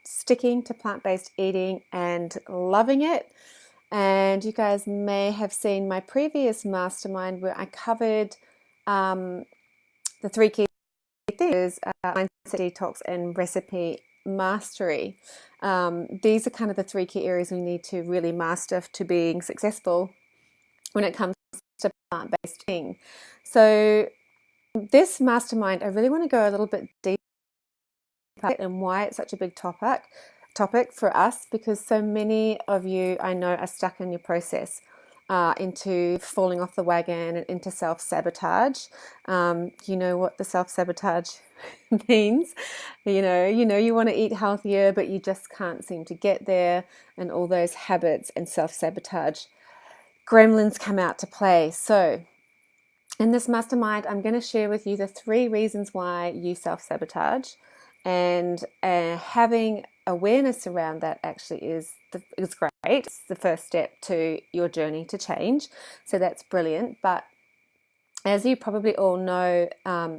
sticking to plant-based eating and loving it. And you guys may have seen my previous mastermind where I covered the three key things: mindset, detox, and recipe mastery. These are kind of the three key areas we need to really master to being successful when it comes to plant-based eating. So this mastermind, I really want to go a little bit deeper and why it's such a big topic for us, because so many of you I know are stuck in your process into falling off the wagon and into self-sabotage. You know what the self-sabotage means. You want to eat healthier, but you just can't seem to get there, and all those habits and self-sabotage gremlins come out to play. So in this mastermind, I'm going to share with you the 3 reasons why you self-sabotage, and having awareness around that actually is great. It's the first step to your journey to change, so that's brilliant. But as you probably all know,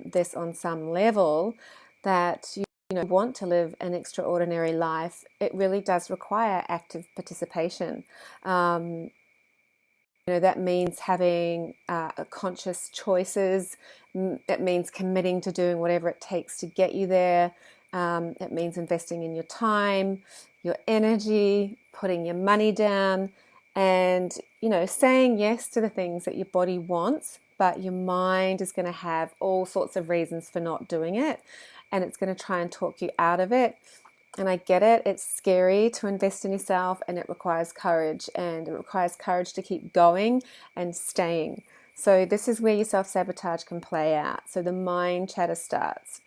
this on some level, that you want to live an extraordinary life, it really does require active participation. That means having conscious choices. It means committing to doing whatever it takes to get you there. It means investing in your time, your energy, putting your money down, and saying yes to the things that your body wants, but your mind is going to have all sorts of reasons for not doing it, and it's going to try and talk you out of it. And I get it, it's scary to invest in yourself, and it requires courage, and it requires courage to keep going and staying. So this is where your self-sabotage can play out. So the mind chatter starts.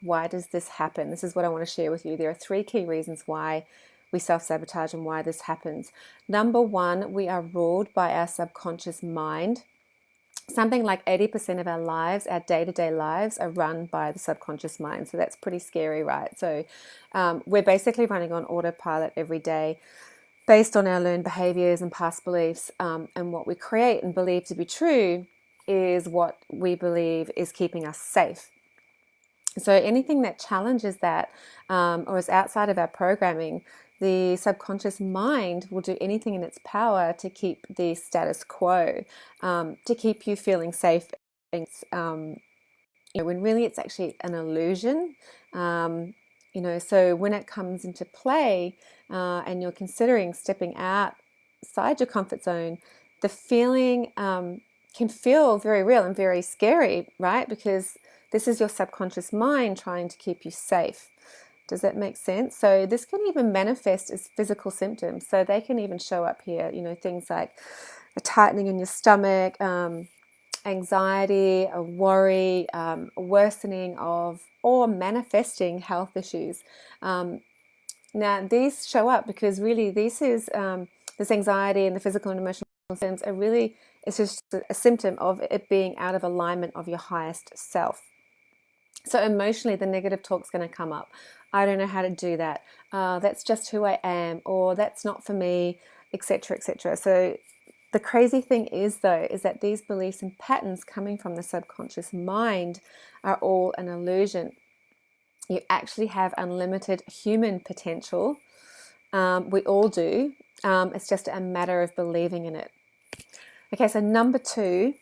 Why does this happen? This is what I want to share with you. There are 3 key reasons why we self-sabotage and why this happens. Number 1, we are ruled by our subconscious mind. Something like 80% of our lives, our day-to-day lives, are run by the subconscious mind. So that's pretty scary, right? So we're basically running on autopilot every day based on our learned behaviors and past beliefs. And what we create and believe to be true is what we believe is keeping us safe. So anything that challenges that or is outside of our programming, the subconscious mind will do anything in its power to keep the status quo, to keep you feeling safe. When really it's actually an illusion. So when it comes into play and you're considering stepping outside your comfort zone, the feeling can feel very real and very scary, right? Because this is your subconscious mind trying to keep you safe. Does that make sense? So this can even manifest as physical symptoms. So they can even show up here, things like a tightening in your stomach, anxiety, a worry, a worsening of or manifesting health issues. Now these show up because really this anxiety and the physical and emotional symptoms are really, it's just a symptom of it being out of alignment of your highest self. So emotionally, the negative talk's going to come up. I don't know how to do that. That's just who I am, or that's not for me, etc., etc. So the crazy thing is, though, is that these beliefs and patterns coming from the subconscious mind are all an illusion. You actually have unlimited human potential. We all do. It's just a matter of believing in it. Okay, so number 2,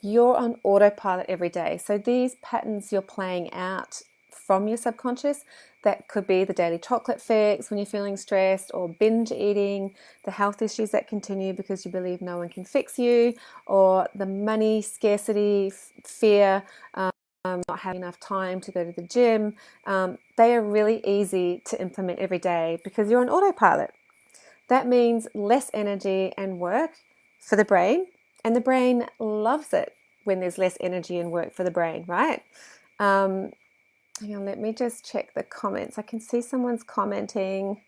you're on autopilot every day. So these patterns you're playing out from your subconscious, that could be the daily chocolate fix when you're feeling stressed, or binge eating, the health issues that continue because you believe no one can fix you, or the money scarcity fear, not having enough time to go to the gym. They are really easy to implement every day because you're on autopilot. That means less energy and work for the brain, and the brain loves it when there's less energy and work for the brain, right? Hang on, let me just check the comments. I can see someone's commenting.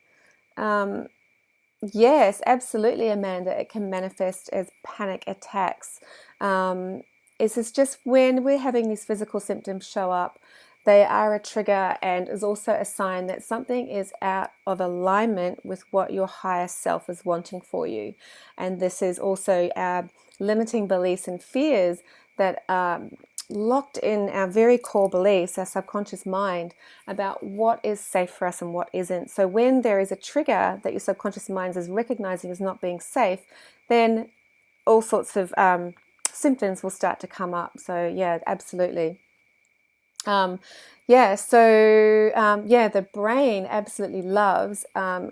Yes, absolutely, Amanda. It can manifest as panic attacks. This is just when we're having these physical symptoms show up. They are a trigger and is also a sign that something is out of alignment with what your higher self is wanting for you. And this is also our limiting beliefs and fears that locked in our very core beliefs, our subconscious mind, about what is safe for us and what isn't. So when there is a trigger that your subconscious mind is recognizing as not being safe, then all sorts of symptoms will start to come up. So yeah, absolutely. The brain absolutely loves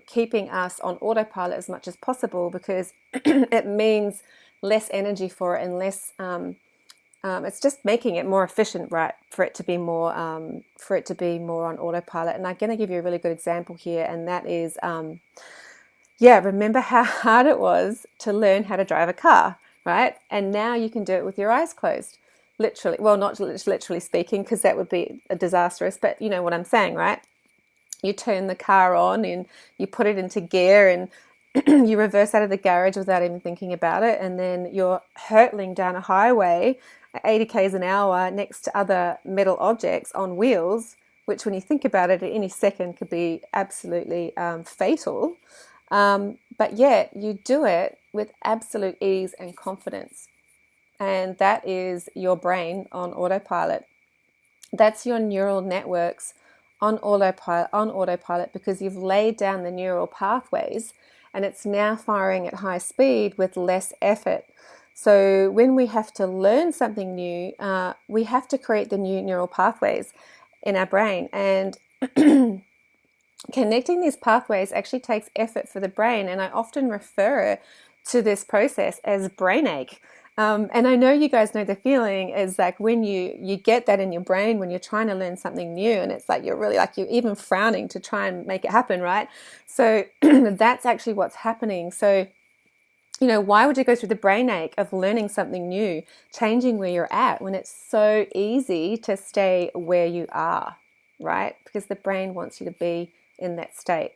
keeping us on autopilot as much as possible, because it means less energy for it and less. It's just making it more efficient, right? For it to be more on autopilot. And I'm going to give you a really good example here, and that is, remember how hard it was to learn how to drive a car, right? And now you can do it with your eyes closed. Literally, well, not literally speaking, because that would be disastrous, but you know what I'm saying, right? You turn the car on and you put it into gear, and you reverse out of the garage without even thinking about it, and then you're hurtling down a highway at 80 k's an hour next to other metal objects on wheels, which when you think about it, at any second could be absolutely fatal. But yet you do it with absolute ease and confidence. And that is your brain on autopilot. That's your neural networks on autopilot, because you've laid down the neural pathways and it's now firing at high speed with less effort. So when we have to learn something new, we have to create the new neural pathways in our brain. And connecting these pathways actually takes effort for the brain. And I often refer to this process as brain ache. And I know you guys know the feeling is like when you get that in your brain when you're trying to learn something new, and it's like you're even frowning to try and make it happen, right? So that's actually what's happening. So, why would you go through the brain ache of learning something new, changing where you're at, when it's so easy to stay where you are, right? Because the brain wants you to be in that state.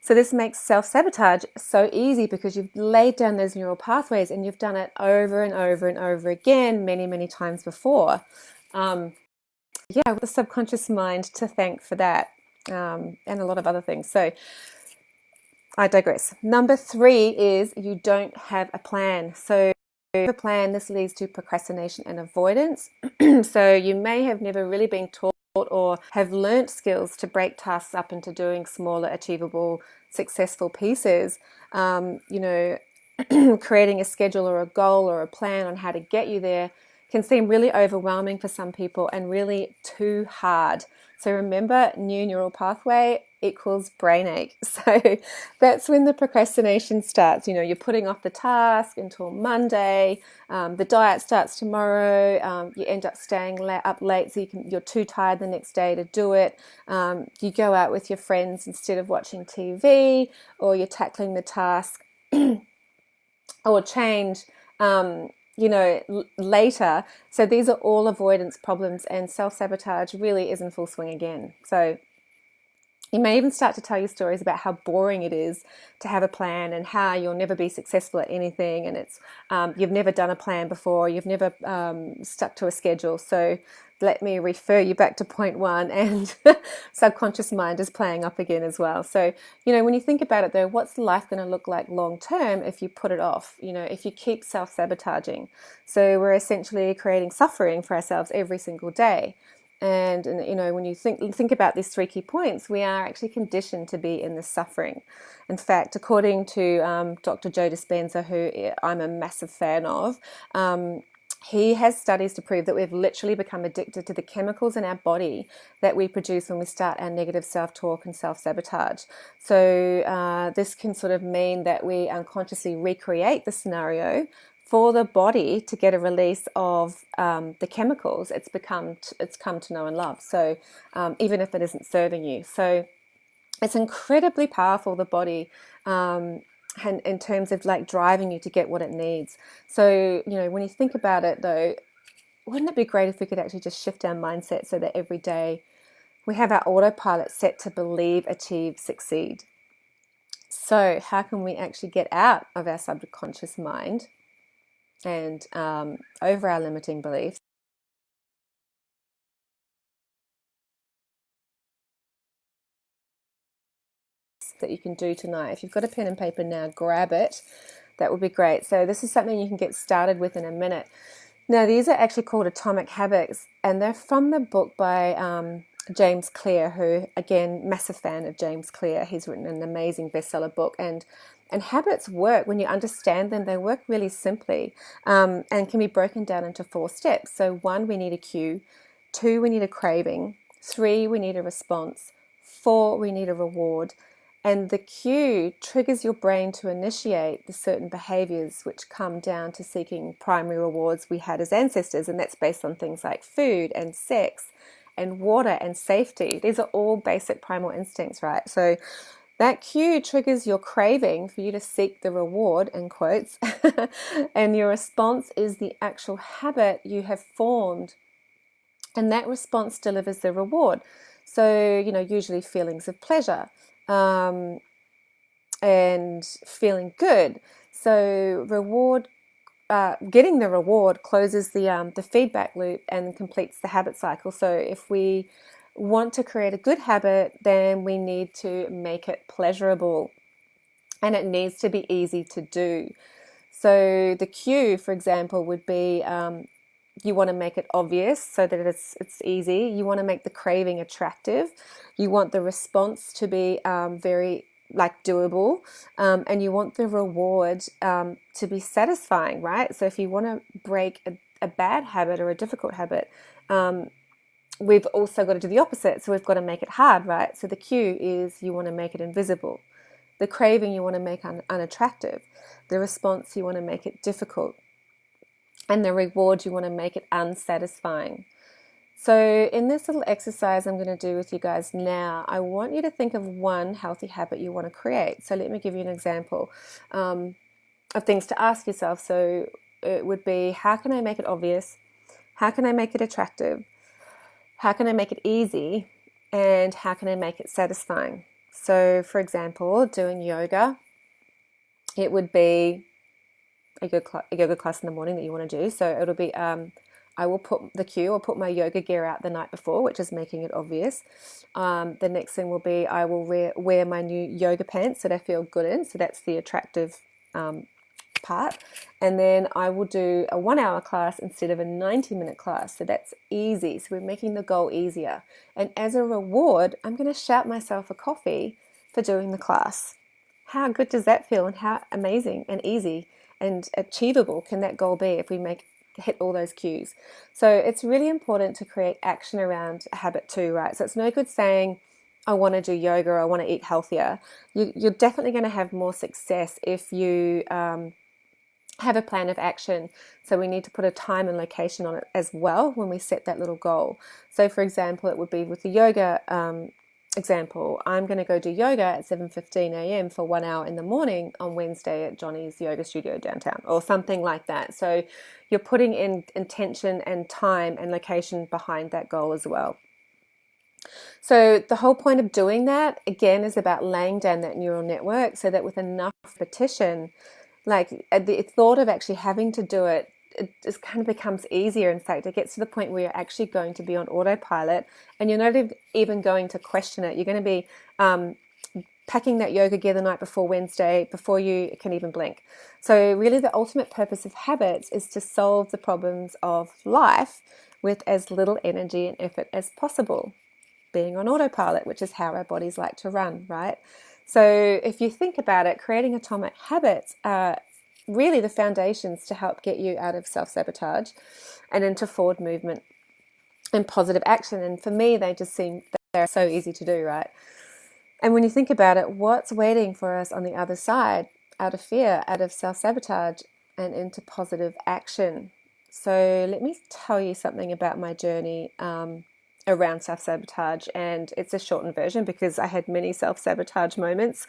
So this makes self-sabotage so easy, because you've laid down those neural pathways and you've done it over and over and over again many, many times before. With the subconscious mind to thank for that, and a lot of other things. So I digress. Number 3 is you don't have a plan. So a plan, this leads to procrastination and avoidance. So you may have never really been taught or have learnt skills to break tasks up into doing smaller, achievable, successful pieces. Creating a schedule or a goal or a plan on how to get you there can seem really overwhelming for some people and really too hard. So remember, new neural pathway equals brain ache. So that's when the procrastination starts. You're putting off the task until Monday. The diet starts tomorrow. You end up staying up late, so you're too tired the next day to do it. You go out with your friends instead of watching TV, or you're tackling the task or change later. So these are all avoidance problems, and self-sabotage really is in full swing again. So you may even start to tell your stories about how boring it is to have a plan, and how you'll never be successful at anything, and it's you've never done a plan before, you've never stuck to a schedule. So let me refer you back to point 1, and subconscious mind is playing up again as well. So, when you think about it though, what's life going to look like long term if you put it off? If you keep self-sabotaging. So we're essentially creating suffering for ourselves every single day. And when you think about these 3 key points, we are actually conditioned to be in this suffering. In fact, according to Dr. Joe Dispenza, who I'm a massive fan of, he has studies to prove that we've literally become addicted to the chemicals in our body that we produce when we start our negative self-talk and self-sabotage. So this can sort of mean that we unconsciously recreate the scenario for the body to get a release of the chemicals it's come to know and love. So even if it isn't serving you. So it's incredibly powerful, the body, and in terms of like driving you to get what it needs. So, when you think about it though, wouldn't it be great if we could actually just shift our mindset so that every day we have our autopilot set to believe, achieve, succeed? So how can we actually get out of our subconscious mind and over our limiting beliefs? That you can do tonight. If you've got a pen and paper now, grab it. That would be great. So this is something you can get started with in a minute. Now, these are actually called Atomic Habits, and they're from the book by James Clear, who, again, massive fan of James Clear. He's written an amazing bestseller book, and habits work when you understand them. They work really simply, and can be broken down into 4 steps. So 1, we need a cue. 2, we need a craving. 3, we need a response. 4, we need a reward. And the cue triggers your brain to initiate the certain behaviors which come down to seeking primary rewards we had as ancestors. And that's based on things like food and sex and water and safety. These are all basic primal instincts, right? So that cue triggers your craving for you to seek the reward, in quotes, and your response is the actual habit you have formed. And that response delivers the reward. So, usually feelings of pleasure and feeling good. So getting the reward closes the feedback loop and completes the habit cycle. So if we want to create a good habit, then we need to make it pleasurable, and it needs to be easy to do. So the cue, for example, would be you want to make it obvious so that it's easy. You want to make the craving attractive. You want the response to be very doable, and you want the reward to be satisfying, right? So if you want to break a bad habit or a difficult habit, we've also got to do the opposite. So we've got to make it hard, right? So the cue is you want to make it invisible. The craving you want to make unattractive. The response you want to make it difficult. And the reward you want to make it unsatisfying. So in this little exercise I'm going to do with you guys now, I want you to think of one healthy habit you want to create. So let me give you an example of things to ask yourself. So it would be, how can I make it obvious? How can I make it attractive? How can I make it easy? And how can I make it satisfying? So for example, doing yoga, it would be a yoga class in the morning that you want to do. So it'll be I will put the cue, I'll put my yoga gear out the night before, which is making it obvious. The next thing will be I will wear my new yoga pants that I feel good in. So that's the attractive part. And then I will do a 1-hour class instead of a 90-minute class. So that's easy. So we're making the goal easier. And as a reward, I'm going to shout myself a coffee for doing the class. How good does that feel, and how amazing and easy and achievable can that goal be if we hit all those cues? So it's really important to create action around a habit too, right? So it's no good saying, I want to do yoga or I want to eat healthier. You're definitely going to have more success if you have a plan of action. So we need to put a time and location on it as well when we set that little goal. So for example, it would be with the yoga example, I'm going to go do yoga at 7:15 a.m. for 1 hour in the morning on Wednesday at Johnny's yoga studio downtown, or something like that. So you're putting in intention and time and location behind that goal as well. So the whole point of doing that, again, is about laying down that neural network so that with enough repetition, the thought of actually having to do it, it just kind of becomes easier. In fact, it gets to the point where you're actually going to be on autopilot and you're not even going to question it. You're going to be packing that yoga gear the night before Wednesday before you can even blink. So really the ultimate purpose of habits is to solve the problems of life with as little energy and effort as possible, being on autopilot, which is how our bodies like to run, right? So if you think about it, creating atomic habits are really the foundations to help get you out of self-sabotage and into forward movement and positive action. And for me, they're so easy to do, right? And when you think about it, what's waiting for us on the other side, out of fear, out of self-sabotage, and into positive action? So let me tell you something about my journey around self-sabotage, and it's a shortened version because I had many self-sabotage moments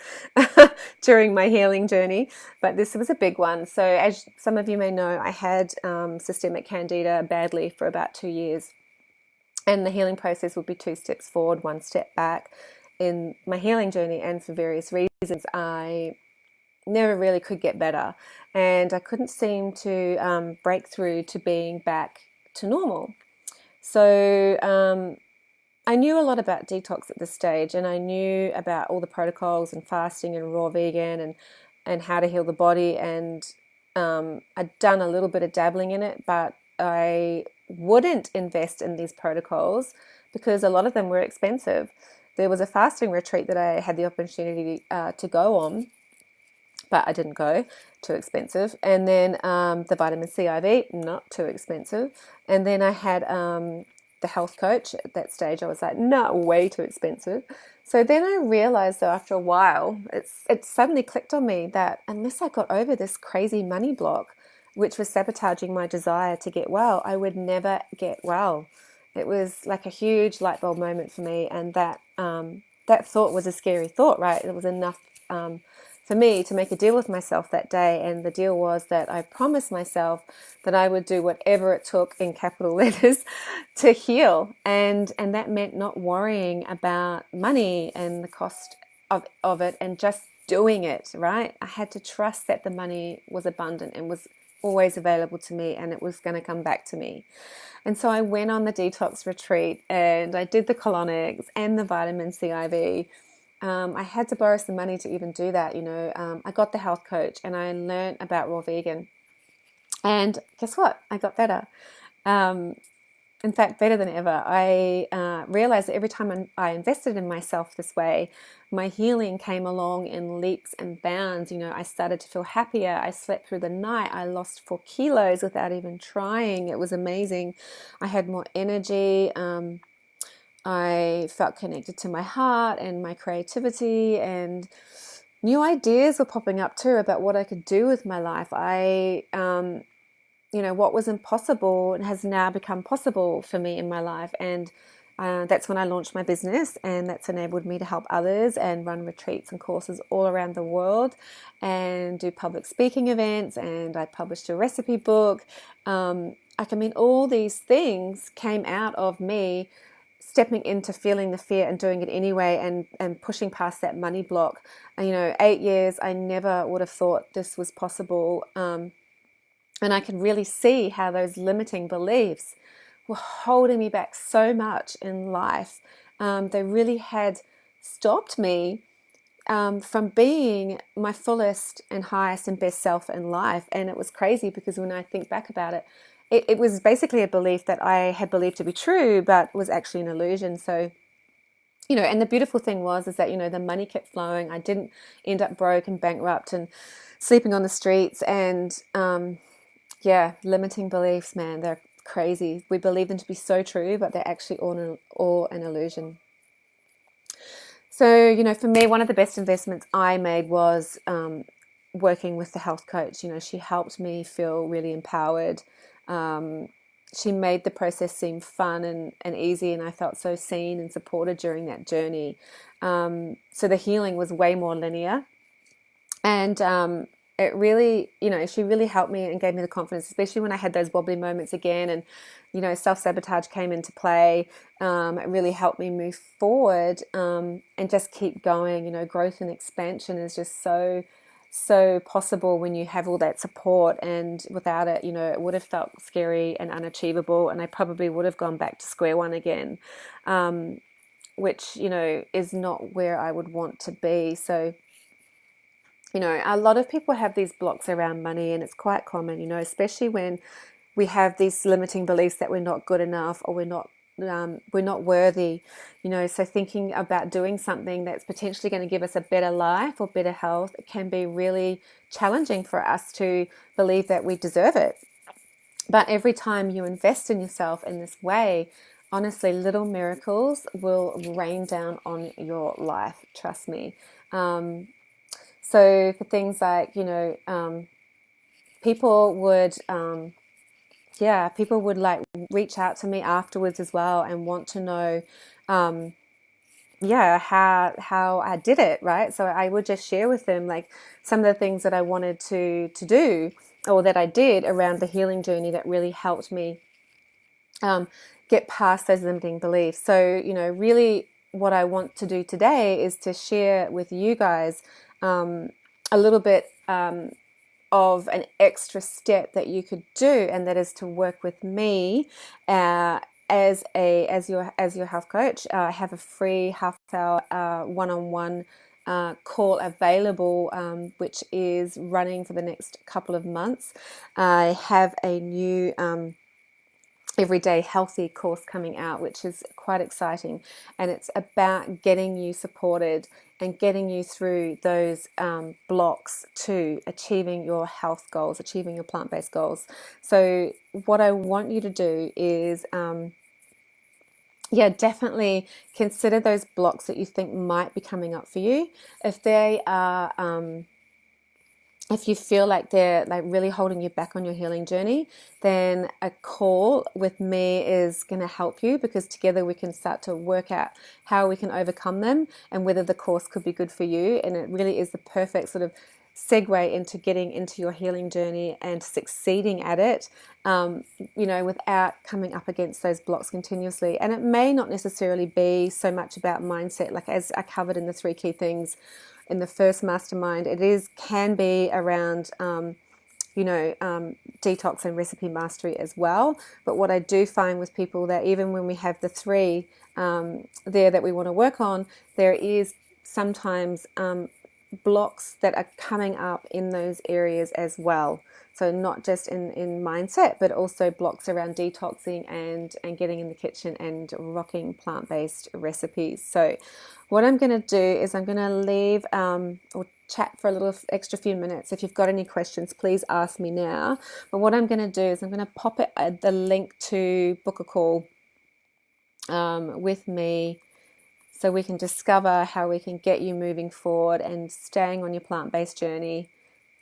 during my healing journey, but this was a big one. So as some of you may know, I had systemic candida badly for about 2 years, and the healing process would be 2 steps forward, 1 step back in my healing journey. And for various reasons, I never really could get better, and I couldn't seem to break through to being back to normal. So I knew a lot about detox at this stage, and I knew about all the protocols and fasting and raw vegan and how to heal the body, and I'd done a little bit of dabbling in it, but I wouldn't invest in these protocols because a lot of them were expensive. There was a fasting retreat that I had the opportunity to go on, but I didn't go, too expensive. And then the vitamin C IV, not too expensive. And then I had the health coach. At that stage, I was like, no, way too expensive. So then I realized, though, after a while, it suddenly clicked on me that unless I got over this crazy money block, which was sabotaging my desire to get well, I would never get well. It was like a huge light bulb moment for me, and that thought was a scary thought, right? It was enough for me to make a deal with myself that day, and the deal was that I promised myself that I would do whatever it took, in capital letters, to heal, and that meant not worrying about money and the cost of it, and just doing it, right? I had to trust that the money was abundant and was always available to me, and it was going to come back to me. And so I went on the detox retreat, and I did the colonics and the vitamin C IV. I had to borrow some money to even do that. I got the health coach, and I learned about raw vegan. And guess what? I got better. In fact, better than ever. I realized that every time I invested in myself this way, my healing came along in leaps and bounds. I started to feel happier. I slept through the night. I lost 4 kilos without even trying. It was amazing. I had more energy. I felt connected to my heart and my creativity, and new ideas were popping up too about what I could do with my life. What was impossible has now become possible for me in my life. And that's when I launched my business, and that's enabled me to help others and run retreats and courses all around the world and do public speaking events. And I published a recipe book. All these things came out of me stepping into feeling the fear and doing it anyway, and pushing past that money block. 8 years, I never would have thought this was possible. And I could really see how those limiting beliefs were holding me back so much in life. They really had stopped me from being my fullest and highest and best self in life. And it was crazy because when I think back about it, it was basically a belief that I had believed to be true, but was actually an illusion. So, and the beautiful thing is that, the money kept flowing. I didn't end up broke and bankrupt and sleeping on the streets. And limiting beliefs, man, they're crazy. We believe them to be so true, but they're actually all an illusion. So, for me, one of the best investments I made was working with the health coach. She helped me feel really empowered. She made the process seem fun and easy, and I felt so seen and supported during that journey. So the healing was way more linear. And it really, she really helped me and gave me the confidence, especially when I had those wobbly moments again, and, self-sabotage came into play. It really helped me move forward and just keep going. Growth and expansion is just so possible when you have all that support, and without it, it would have felt scary and unachievable, and I probably would have gone back to square one again, which, is not where I would want to be. So, a lot of people have these blocks around money, and it's quite common, especially when we have these limiting beliefs that we're not good enough, or we're not worthy, so thinking about doing something that's potentially going to give us a better life or better health, it can be really challenging for us to believe that we deserve it. But every time you invest in yourself in this way, honestly, little miracles will rain down on your life, trust me. So for things like, people would like reach out to me afterwards as well and want to know, how I did it, right? So I would just share with them like some of the things that I wanted to do, or that I did around the healing journey that really helped me get past those limiting beliefs. So, really what I want to do today is to share with you guys a little bit of an extra step that you could do, and that is to work with me as your health coach. I have a free half-hour one-on-one call available, which is running for the next couple of months. I have a new everyday healthy course coming out, which is quite exciting. And it's about getting you supported and getting you through those blocks to achieving your health goals, achieving your plant-based goals. So what I want you to do is definitely consider those blocks that you think might be coming up for you. If they are if you feel like they're like really holding you back on your healing journey, then a call with me is going to help you, because together we can start to work out how we can overcome them and whether the course could be good for you. And it really is the perfect sort of segue into getting into your healing journey and succeeding at it, without coming up against those blocks continuously. And it may not necessarily be so much about mindset, like as I covered in the 3 key things in the first mastermind. It can be around detox and recipe mastery as well. But what I do find with people, that even when we have the 3 there that we want to work on, there is sometimes blocks that are coming up in those areas as well. So not just in mindset, but also blocks around detoxing and getting in the kitchen and rocking plant-based recipes. So what I'm going to do is I'm going to leave or chat for a little extra few minutes. If you've got any questions, please ask me now. But what I'm going to do is I'm going to pop the link to book a call with me, so we can discover how we can get you moving forward and staying on your plant-based journey,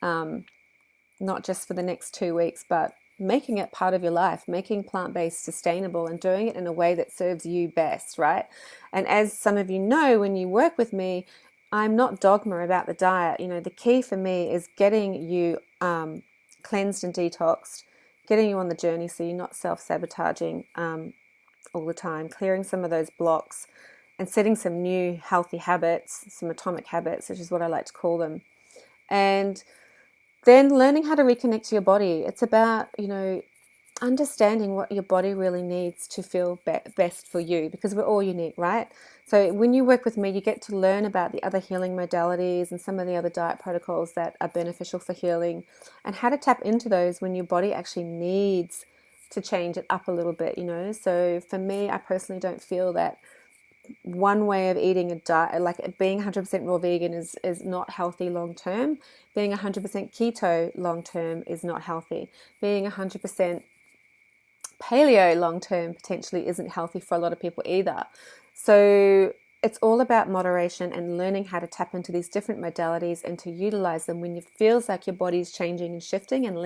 not just for the next 2 weeks, but making it part of your life, making plant-based sustainable and doing it in a way that serves you best, right? And as some of you know, when you work with me, I'm not dogma about the diet. The key for me is getting you cleansed and detoxed, getting you on the journey so you're not self-sabotaging all the time, clearing some of those blocks and setting some new healthy habits, some atomic habits, which is what I like to call them. And then learning how to reconnect to your body. It's about, understanding what your body really needs to feel best for you, because we're all unique, right? So when you work with me, you get to learn about the other healing modalities and some of the other diet protocols that are beneficial for healing, and how to tap into those when your body actually needs to change it up a little bit, So for me, I personally don't feel that one way of eating a diet, like being 100% raw vegan, is not healthy long term. Being 100% keto long term is not healthy. Being 100% paleo long term potentially isn't healthy for a lot of people either. So it's all about moderation and learning how to tap into these different modalities and to utilize them when it feels like your body's changing and shifting and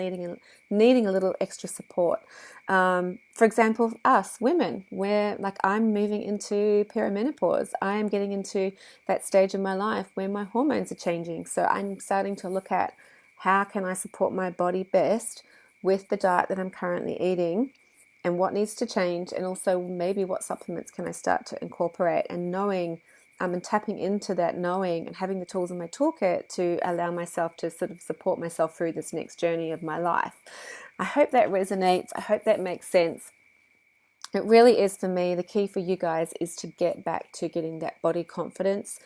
needing a little extra support. For example, us women, where like I'm moving into perimenopause, I am getting into that stage of my life where my hormones are changing. So I'm starting to look at how can I support my body best with the diet that I'm currently eating, and what needs to change, and also maybe what supplements can I start to incorporate, and knowing and tapping into that knowing and having the tools in my toolkit to allow myself to sort of support myself through this next journey of my life. I hope that resonates. I hope that makes sense. It really is, for me, the key for you guys is to get back to getting that body confidence,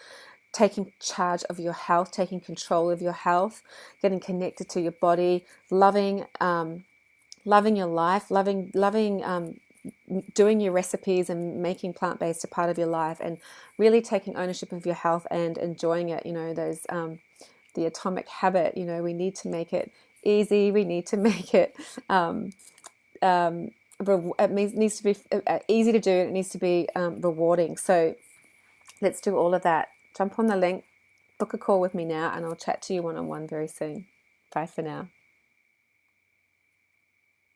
taking charge of your health, taking control of your health, getting connected to your body, loving your life, loving doing your recipes and making plant-based a part of your life, and really taking ownership of your health and enjoying it. Those the atomic habit, we need to make it easy. We need to make it it needs to be easy to do. It needs to be rewarding. So let's do all of that. Jump on the link, book a call with me now, and I'll chat to you one-on-one very soon. Bye for now.